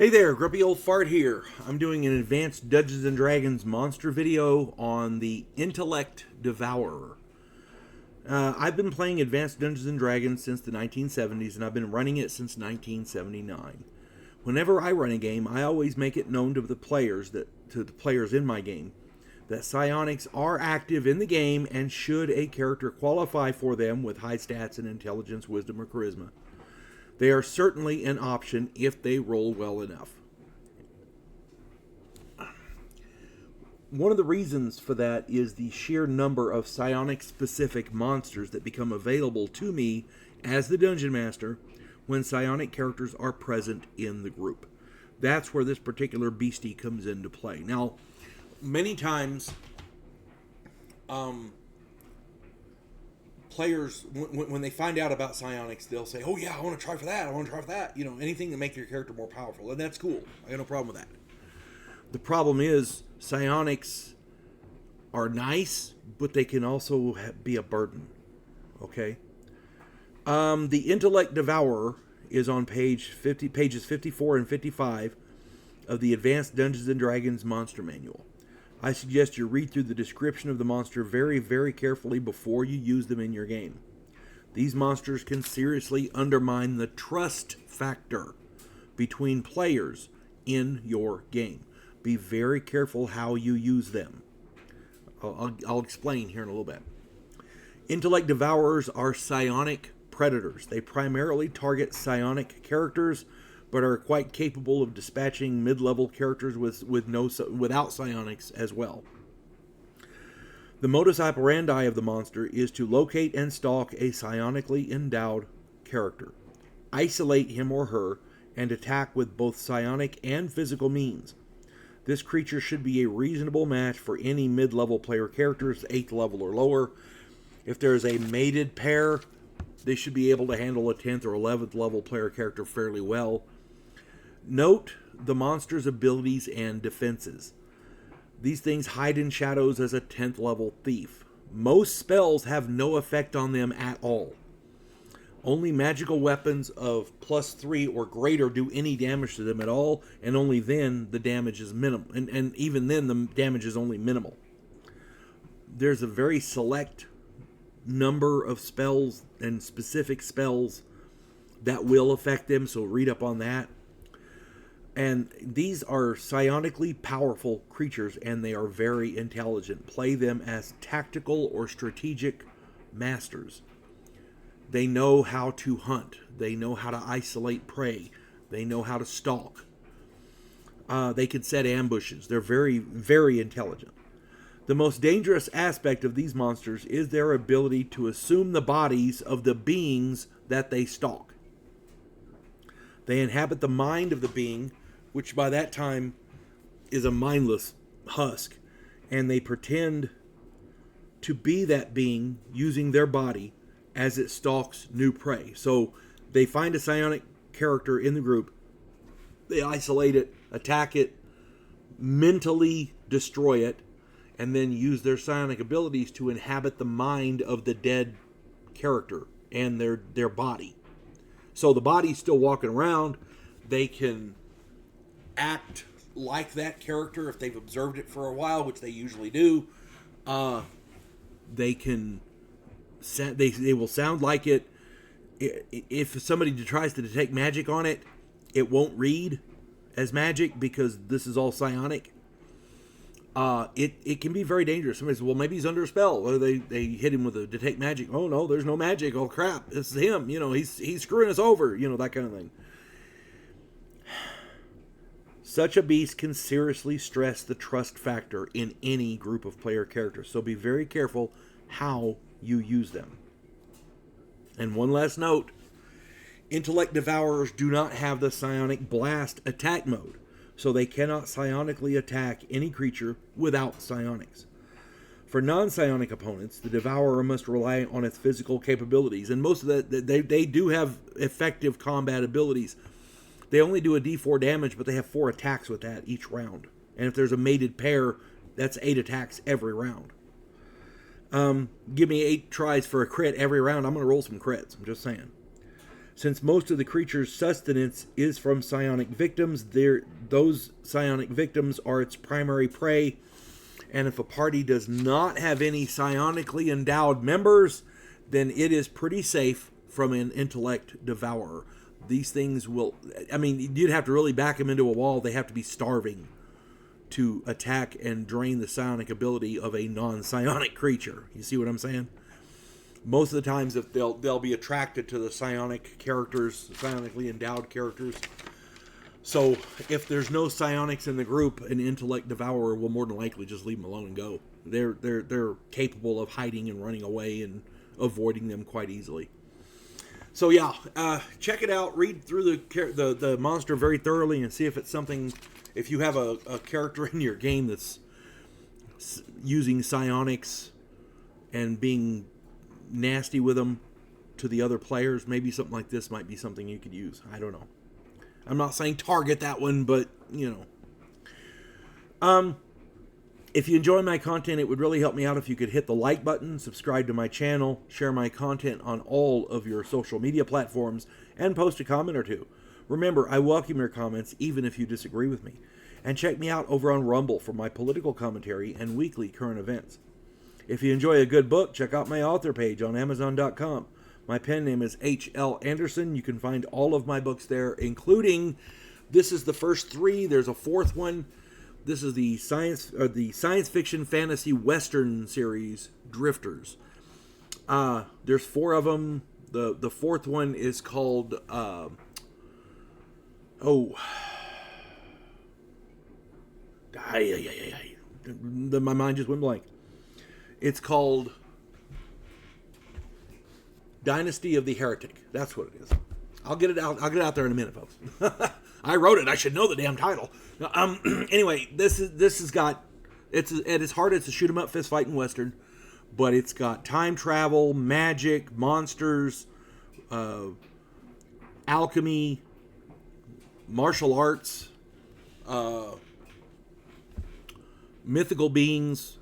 Hey there, Grumpy Old Fart here. I'm doing an advanced Dungeons & Dragons monster video on the Intellect Devourer. I've been playing Advanced Dungeons & Dragons since the 1970s, and I've been running it since 1979. Whenever I run a game, I always make it known to the players in my game that psionics are active in the game, and should a character qualify for them with high stats in intelligence, wisdom, or charisma, they are certainly an option if they roll well enough. One of the reasons for that is the sheer number of psionic-specific monsters that become available to me as the Dungeon Master when psionic characters are present in the group. That's where this particular beastie comes into play. Now, many times, players, when they find out about psionics, they'll say, oh yeah, I want to try for that, I want to try for that. You know, anything to make your character more powerful. And that's cool. I got no problem with that. The problem is, psionics are nice, but they can also be a burden. Okay? The Intellect Devourer is on pages 54 and 55 of the Advanced Dungeons & Dragons Monster Manual. I suggest you read through the description of the monster very, very carefully before you use them in your game. These monsters can seriously undermine the trust factor between players in your game. Be very careful how you use them. I'll explain here in a little bit. Intellect Devourers are psionic predators. They primarily target psionic characters, but are quite capable of dispatching mid-level characters without psionics as well. The modus operandi of the monster is to locate and stalk a psionically endowed character, isolate him or her, and attack with both psionic and physical means. This creature should be a reasonable match for any mid-level player characters, 8th level or lower. If there is a mated pair, they should be able to handle a 10th or 11th level player character fairly well. Note the monster's abilities and defenses. These things hide in shadows as a 10th level thief. Most spells have no effect on them at all. Only magical weapons of +3 or greater do any damage to them at all, and only then the damage is minimal. And even then the damage is only minimal. There's a very select number of spells and specific spells that will affect them, so read up on that. And these are psionically powerful creatures, and they are very intelligent. Play them as tactical or strategic masters. They know how to hunt. They know how to isolate prey. They know how to stalk. They can set ambushes. They're very, very intelligent. The most dangerous aspect of these monsters is their ability to assume the bodies of the beings that they stalk. They inhabit the mind of the being, which by that time is a mindless husk, and they pretend to be that being using their body as it stalks new prey. So they find a psionic character in the group, they isolate it, attack it, mentally destroy it, and then use their psionic abilities to inhabit the mind of the dead character and their body. So the body's still walking around. They can act like that character if they've observed it for a while, which they usually do. They can they will sound like it. If somebody tries to detect magic on it, it won't read as magic because this is all psionic. It can be very dangerous. Somebody says, well, maybe he's under a spell. Or they hit him with a detect magic. Oh no, there's no magic. Oh crap, this is him. You know, he's screwing us over. You know, that kind of thing. Such a beast can seriously stress the trust factor in any group of player characters. So be very careful how you use them. And one last note. Intellect Devourers do not have the Psionic Blast attack mode, so they cannot psionically attack any creature without psionics. For non-psionic opponents, the Devourer must rely on its physical capabilities, and most of that, they do have effective combat abilities. They only do a d4 damage, but they have 4 attacks with that each round. And if there's a mated pair, that's 8 attacks every round. Give me 8 tries for a crit every round, I'm going to roll some crits. I'm just saying. Since most of the creature's sustenance is from psionic victims, those psionic victims are its primary prey. And if a party does not have any psionically endowed members, then it is pretty safe from an Intellect Devourer. These things will... I mean, you'd have to really back them into a wall. They have to be starving to attack and drain the psionic ability of a non-psionic creature. You see what I'm saying? Most of the times, if they'll be attracted to the psionic characters, psionically endowed characters. So, if there's no psionics in the group, an Intellect Devourer will more than likely just leave them alone and go. They're capable of hiding and running away and avoiding them quite easily. So yeah, check it out. Read through the monster very thoroughly and see if it's something. If you have a character in your game that's using psionics and being nasty with them to the other players, maybe something like this might be something you could use. I don't know. I'm not saying target that one, but you know. If you enjoy my content, it would really help me out if you could hit the like button, subscribe to my channel, share my content on all of your social media platforms, and post a comment or two. Remember, I welcome your comments even if you disagree with me. And check me out over on Rumble for my political commentary and weekly current events. If you enjoy a good book, check out my author page on Amazon.com. My pen name is H.L. Anderson. You can find all of my books there, including, this is the first 3. There's a 4th one. This is the science fiction fantasy western series, Drifters. There's 4 of them. The 4th one is called my mind just went blank. It's called Dynasty of the Heretic. That's what it is. I'll get it out there in a minute, folks. I wrote it. I should know the damn title. Anyway, this has got, it's at its heart, it's a shoot 'em up fist fighting western, but it's got time travel, magic, monsters, alchemy, martial arts, mythical beings,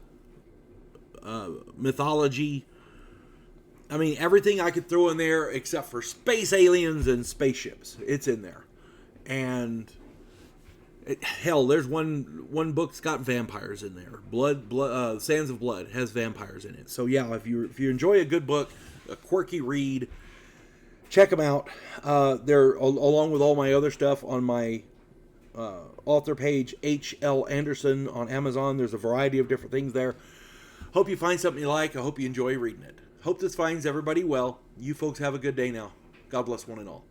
mythology. I mean, everything I could throw in there except for space aliens and spaceships. It's in there. And hell, there's one book's got vampires in there. Blood, Sands of Blood has vampires in it. So yeah, if you enjoy a good book, a quirky read, check them out. They're along with all my other stuff on my author page, H.L. Anderson on Amazon. There's a variety of different things there. Hope you find something you like. I hope you enjoy reading it. Hope this finds everybody well. You folks have a good day now. God bless one and all.